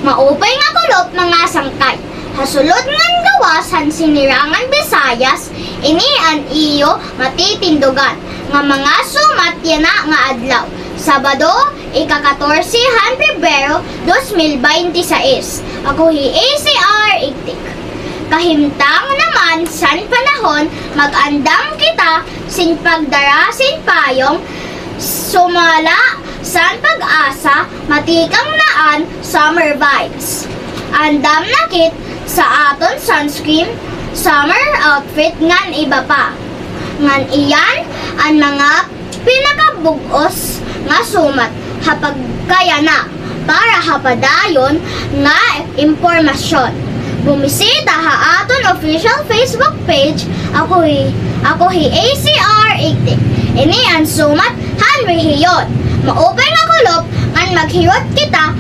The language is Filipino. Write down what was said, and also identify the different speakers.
Speaker 1: Maupay nga kulop mga sangkay. Hasulod ngan gawasan sinirangan Bisayas, inian iyo matitindugan. Nga mga sumat yana nga adlaw. Sabado, ika-14 Pebrero 2026. Ako hi ACR Iktik. Kahimtang naman san panahon mag-andam kita sin pagdarasin payong sumala san pag-asa matikang naan summer vibes. Andam nakit sa aton sunscreen summer outfit ngan iba pa. Ngan iyan ang mga pinakabugos nga sumat hapag kaya na para hapadayon nga impormasyon. Bumisita ha aton official Facebook page. Ako hi ACR 80. Ini ang sumat hanwi hiyon. Maupay nga kulop ngan maghirot kita